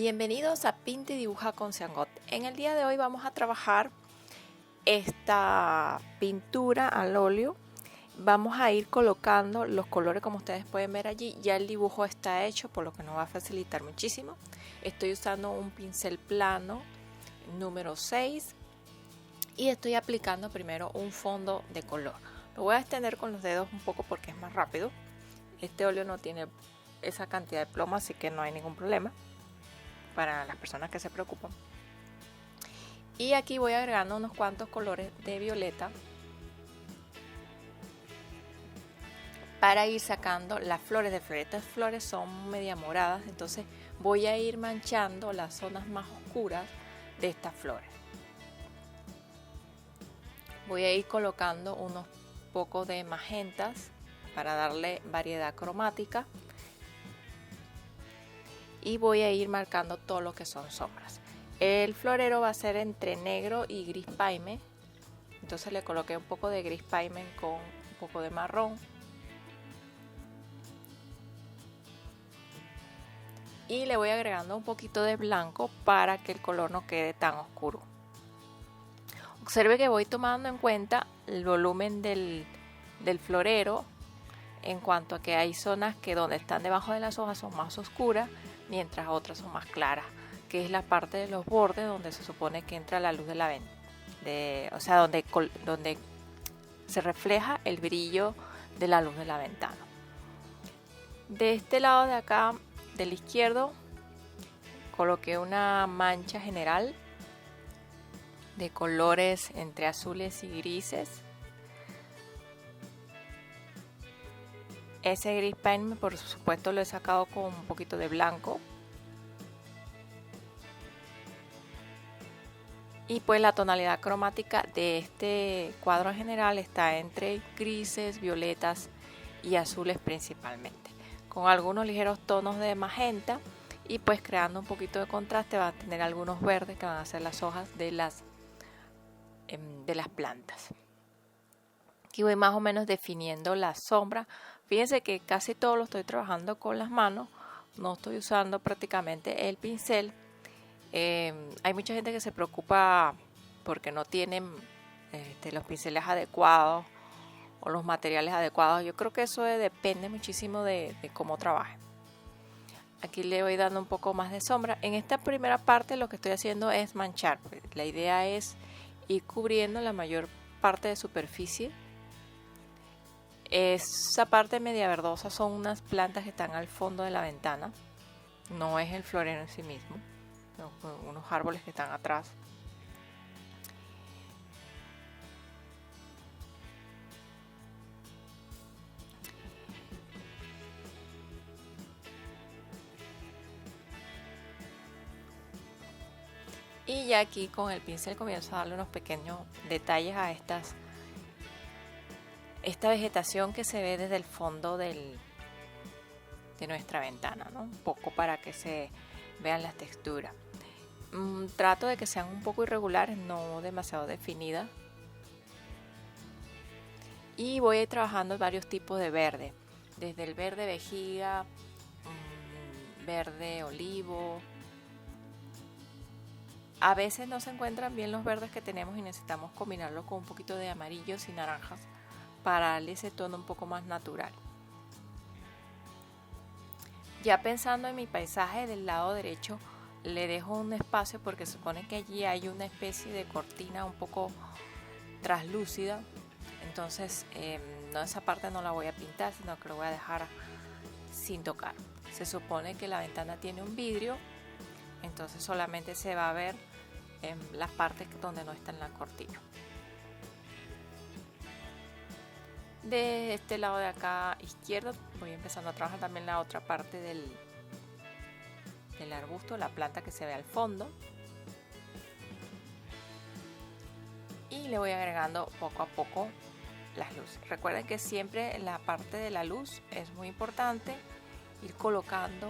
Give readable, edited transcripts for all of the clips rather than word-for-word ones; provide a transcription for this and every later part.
Bienvenidos a Pinta y Dibuja con Seangot. En el día de hoy vamos a trabajar esta pintura al óleo. Vamos a ir colocando los colores como ustedes pueden ver allí. Ya el dibujo está hecho, por lo que nos va a facilitar muchísimo. Estoy usando un pincel plano número 6 y estoy aplicando primero un fondo de color. Lo voy a extender con los dedos un poco porque es más rápido. Este óleo no tiene esa cantidad de plomo, así que no hay ningún problema para las personas que se preocupan. Y aquí voy agregando unos cuantos colores de violeta para ir sacando las flores de flores. Estas flores son media moradas, entonces voy a ir manchando las zonas más oscuras de estas flores. Voy a ir colocando unos pocos de magentas para darle variedad cromática. Y voy a ir marcando todo lo que son sombras. El florero va a ser entre negro y gris paime, entonces le coloqué un poco de gris paime con un poco de marrón y le voy agregando un poquito de blanco para que el color no quede tan oscuro. Observe que voy tomando en cuenta el volumen del florero, en cuanto a que hay zonas que donde están debajo de las hojas son más oscuras, mientras otras son más claras, que es la parte de los bordes donde se supone que entra la luz de la ventana, o sea, donde se refleja el brillo de la luz de la ventana. De este lado de acá, del izquierdo, coloqué una mancha general de colores entre azules y grises. Ese gris paint, por supuesto, lo he sacado con un poquito de blanco. Y pues la tonalidad cromática de este cuadro general está entre grises, violetas y azules principalmente, con algunos ligeros tonos de magenta, y pues creando un poquito de contraste va a tener algunos verdes que van a ser las hojas de las plantas. Aquí voy más o menos definiendo la sombra. Fíjense que casi todo lo estoy trabajando con las manos, no estoy usando prácticamente el pincel. Hay mucha gente que se preocupa porque no tienen los pinceles adecuados o los materiales adecuados. Yo creo que eso depende muchísimo de cómo trabajen. Aquí le voy dando un poco más de sombra. En esta primera parte lo que estoy haciendo es manchar. La idea es ir cubriendo la mayor parte de superficie. Esa parte media verdosa son unas plantas que están al fondo de la ventana, no es el florero en sí mismo, son unos árboles que están atrás. Y ya aquí con el pincel comienzo a darle unos pequeños detalles a esta vegetación que se ve desde el fondo de nuestra ventana, ¿no? Un poco para que se vean las texturas. Trato de que sean un poco irregulares, no demasiado definidas. Y voy a ir trabajando varios tipos de verde, desde el verde vejiga, verde olivo. A veces no se encuentran bien los verdes que tenemos y necesitamos combinarlo con un poquito de amarillos y naranjas para darle ese tono un poco más natural. Ya pensando en mi paisaje del lado derecho, le dejo un espacio porque se supone que allí hay una especie de cortina un poco traslúcida. Entonces no, esa parte no la voy a pintar, sino que lo voy a dejar sin tocar. Se supone que la ventana tiene un vidrio, entonces solamente se va a ver en las partes donde no está en la cortina. De este lado de acá izquierdo voy empezando a trabajar también la otra parte del arbusto, la planta que se ve al fondo, y le voy agregando poco a poco las luces. Recuerden que siempre en la parte de la luz es muy importante ir colocando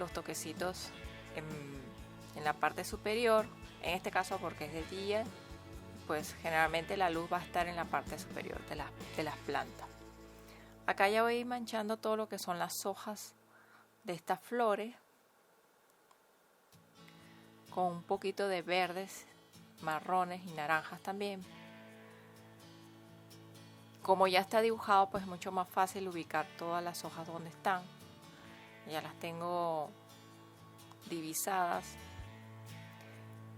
los toquecitos en la parte superior. En este caso, porque es de día, pues generalmente la luz va a estar en la parte superior de las plantas. Acá ya voy manchando todo lo que son las hojas de estas flores. con un poquito de verdes, marrones y naranjas también. Como ya está dibujado, pues es mucho más fácil ubicar todas las hojas donde están. Ya las tengo divisadas.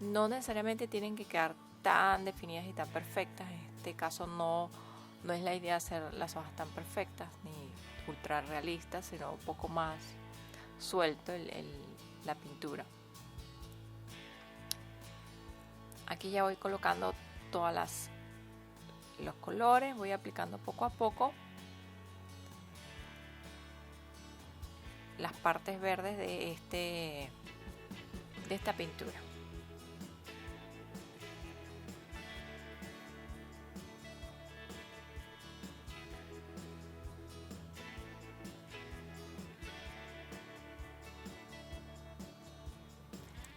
No necesariamente tienen que quedar tan definidas y tan perfectas. En este caso no es la idea hacer las hojas tan perfectas ni ultra realistas, sino un poco más suelto la pintura. Aquí ya voy colocando todas los colores, voy aplicando poco a poco las partes verdes de esta pintura.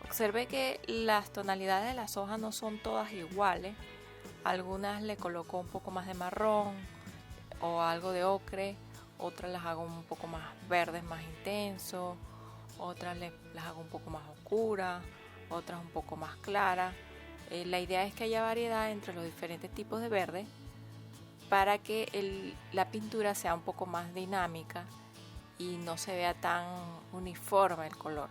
Observe que las tonalidades de las hojas no son todas iguales. Algunas le coloco un poco más de marrón o algo de ocre, otras las hago un poco más verdes, más intenso, otras las hago un poco más oscuras, otras un poco más claras. La idea es que haya variedad entre los diferentes tipos de verde para que la pintura sea un poco más dinámica y no se vea tan uniforme el color.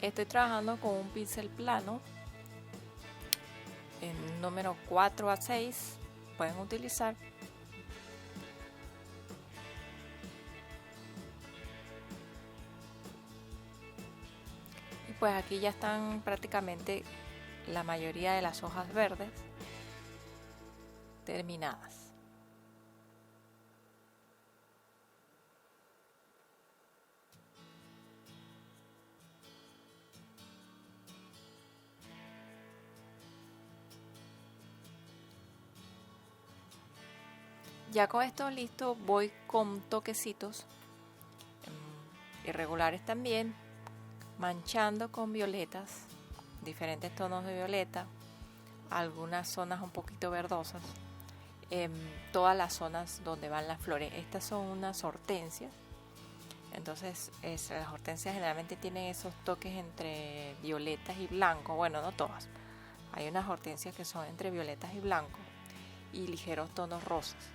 Estoy trabajando con un pincel plano en número 4 a 6, pueden utilizar. Y pues aquí ya están prácticamente la mayoría de las hojas verdes terminadas. Ya con esto listo, voy con toquecitos irregulares también, manchando con violetas, diferentes tonos de violeta, algunas zonas un poquito verdosas, todas las zonas donde van las flores. Estas son unas hortensias, entonces las hortensias generalmente tienen esos toques entre violetas y blanco. Bueno, no todas, hay unas hortensias que son entre violetas y blanco y ligeros tonos rosas.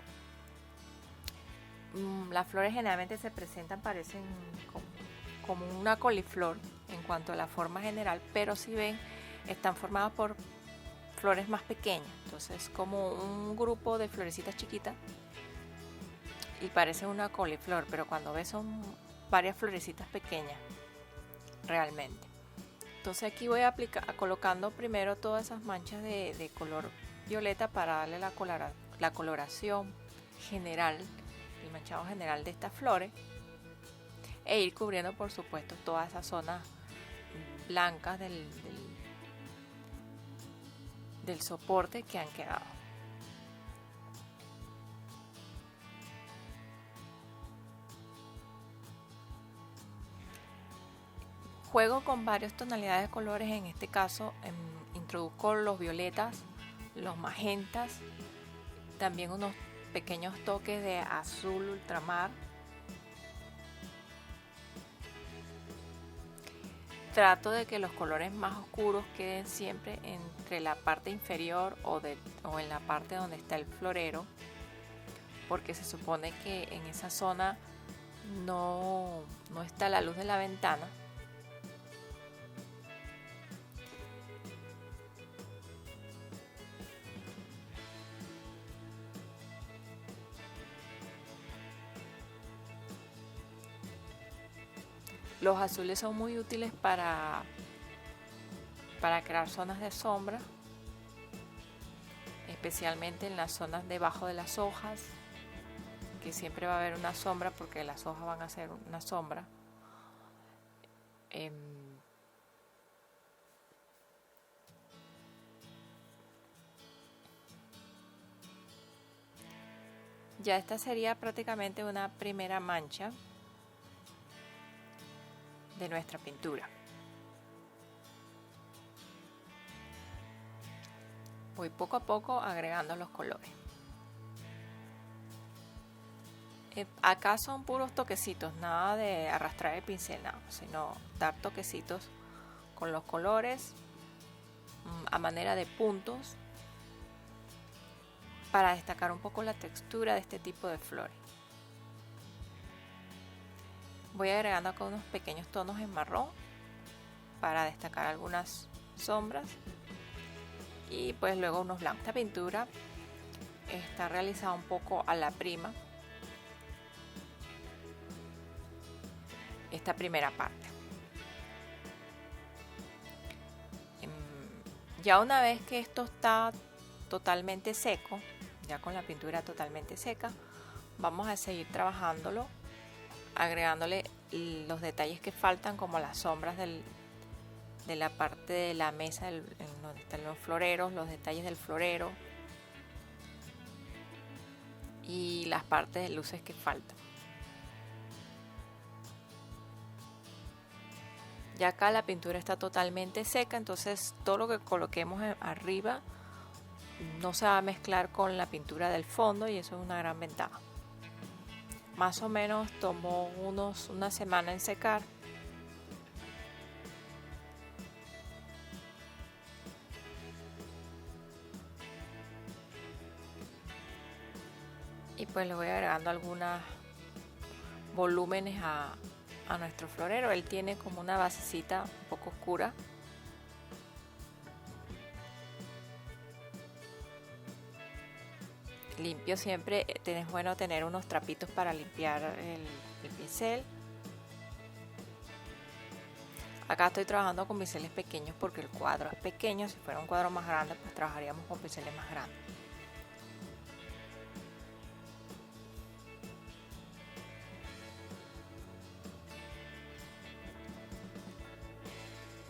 Las flores generalmente se presentan, parecen como una coliflor en cuanto a la forma general, pero si ven, están formadas por flores más pequeñas, entonces como un grupo de florecitas chiquitas y parece una coliflor, pero cuando ves son varias florecitas pequeñas realmente. Entonces aquí voy colocando primero todas esas manchas de color violeta para darle la coloración general, el manchado general de estas flores, e ir cubriendo por supuesto todas esas zonas blancas del soporte que han quedado. Juego con varias tonalidades de colores, en este caso introduzco los violetas, los magentas, también unos pequeños toques de azul ultramar. Trato de que los colores más oscuros queden siempre entre la parte inferior o en la parte donde está el florero, porque se supone que en esa zona no está la luz de la ventana. Los azules son muy útiles para crear zonas de sombra, especialmente en las zonas debajo de las hojas que siempre va a haber una sombra porque las hojas van a ser una sombra. Ya esta sería prácticamente una primera mancha de nuestra pintura. Voy poco a poco agregando los colores. Acá son puros toquecitos, nada de arrastrar el pincel, nada, sino dar toquecitos con los colores a manera de puntos para destacar un poco la textura de este tipo de flores. Voy agregando acá unos pequeños tonos en marrón para destacar algunas sombras y pues luego unos blancos. Esta pintura está realizada un poco a la prima, esta primera parte. Ya una vez que esto está totalmente seco, ya con la pintura totalmente seca, vamos a seguir trabajándolo, agregándole los detalles que faltan, como las sombras de la parte de la mesa donde están los floreros, los detalles del florero y las partes de luces que faltan. Ya acá la pintura está totalmente seca, entonces todo lo que coloquemos arriba no se va a mezclar con la pintura del fondo y eso es una gran ventaja. Más o menos tomó una semana en secar. Y pues le voy agregando algunos volúmenes a nuestro florero. Él tiene como una basecita un poco oscura. Limpio siempre, es bueno tener unos trapitos para limpiar el pincel. Acá estoy trabajando con pinceles pequeños porque el cuadro es pequeño. Si fuera un cuadro más grande, pues trabajaríamos con pinceles más grandes.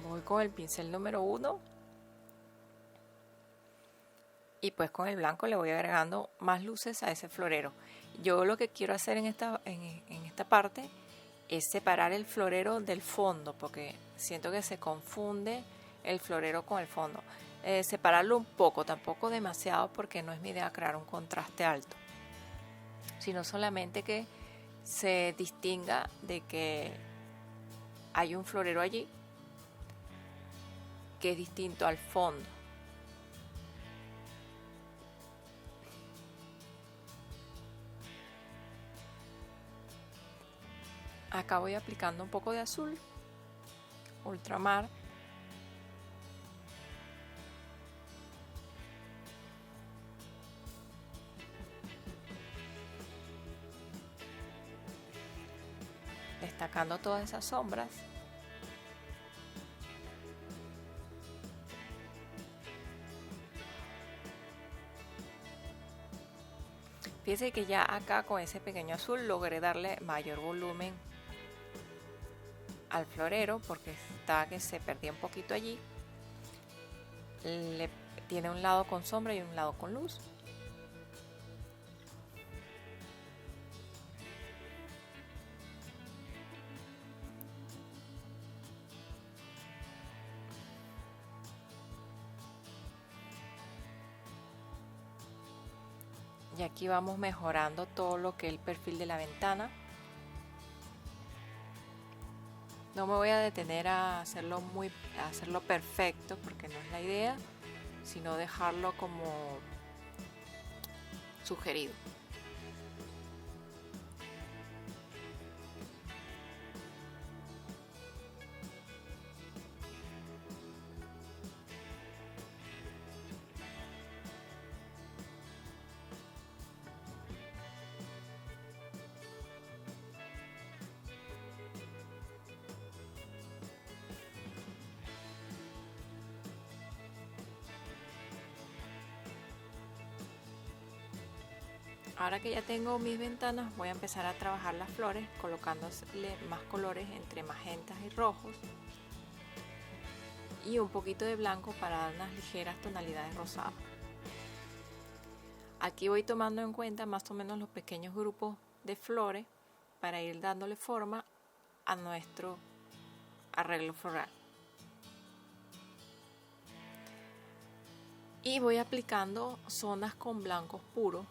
Voy con el pincel número 1 y pues con el blanco le voy agregando más luces a ese florero. Yo lo que quiero hacer en esta parte es separar el florero del fondo, porque siento que se confunde el florero con el fondo. Separarlo un poco, tampoco demasiado, porque no es mi idea crear un contraste alto, sino solamente que se distinga de que hay un florero allí que es distinto al fondo. Acá voy aplicando un poco de azul ultramar. Destacando todas esas sombras. Fíjense que ya acá con ese pequeño azul logré darle mayor volumen al florero, porque estaba que se perdía un poquito allí. Tiene un lado con sombra y un lado con luz. Y aquí vamos mejorando todo lo que es el perfil de la ventana. No me voy a detener a hacerlo perfecto, porque no es la idea, sino dejarlo como sugerido. Ahora que ya tengo mis ventanas, voy a empezar a trabajar las flores colocándole más colores entre magentas y rojos y un poquito de blanco para dar unas ligeras tonalidades rosadas. Aquí voy tomando en cuenta más o menos los pequeños grupos de flores para ir dándole forma a nuestro arreglo floral. Y voy aplicando zonas con blancos puros,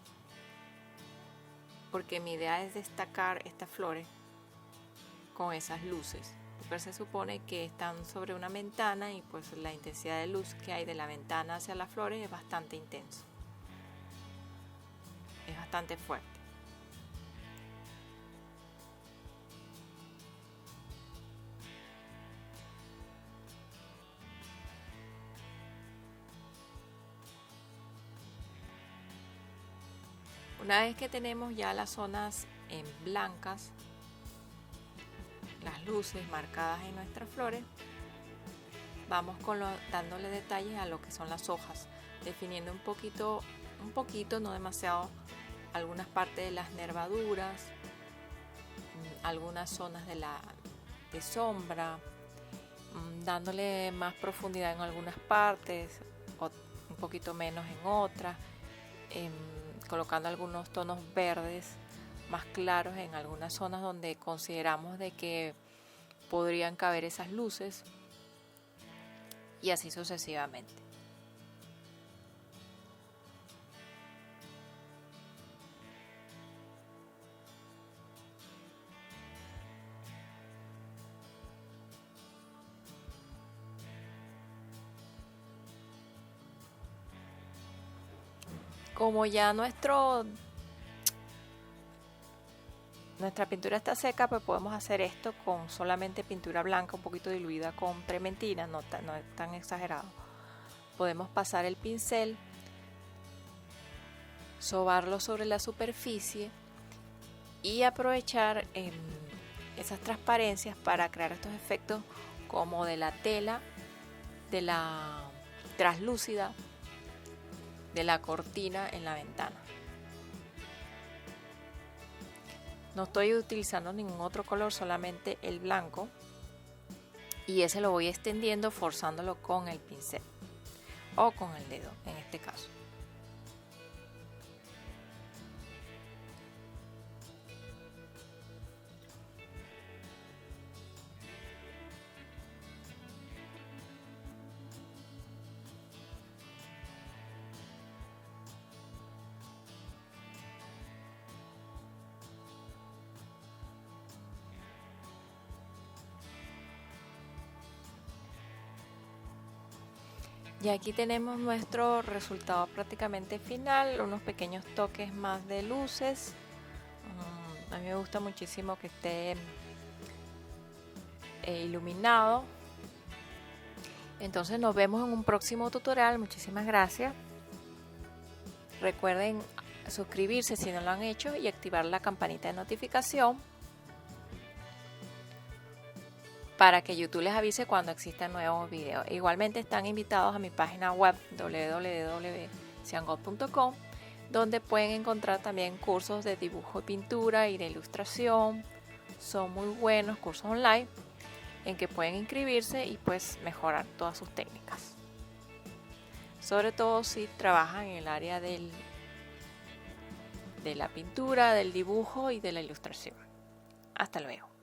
porque mi idea es destacar estas flores con esas luces, porque se supone que están sobre una ventana y pues la intensidad de luz que hay de la ventana hacia las flores es bastante intenso, es bastante fuerte. Una vez que tenemos ya las zonas en blancas, las luces marcadas en nuestras flores, vamos dándole detalles a lo que son las hojas, definiendo un poquito, no demasiado, algunas partes de las nervaduras, algunas zonas de sombra, dándole más profundidad en algunas partes, o un poquito menos en otras, colocando algunos tonos verdes más claros en algunas zonas donde consideramos de que podrían caber esas luces, y así sucesivamente. Como ya nuestra pintura está seca, pues podemos hacer esto con solamente pintura blanca un poquito diluida con trementina, no es tan exagerado. Podemos pasar el pincel, sobarlo sobre la superficie y aprovechar esas transparencias para crear estos efectos como de la tela, de la traslúcida, de la cortina en la ventana. No estoy utilizando ningún otro color, solamente el blanco, y ese lo voy extendiendo forzándolo con el pincel o con el dedo en este caso. Y aquí tenemos nuestro resultado prácticamente final, unos pequeños toques más de luces. A mí me gusta muchísimo que esté iluminado. Entonces nos vemos en un próximo tutorial. Muchísimas gracias. Recuerden suscribirse si no lo han hecho y activar la campanita de notificación para que YouTube les avise cuando existan nuevos videos. Igualmente están invitados a mi página web www.ciangot.com, donde pueden encontrar también cursos de dibujo y pintura y de ilustración. Son muy buenos cursos online en que pueden inscribirse y pues mejorar todas sus técnicas. Sobre todo si trabajan en el área de la pintura, del dibujo y de la ilustración. Hasta luego.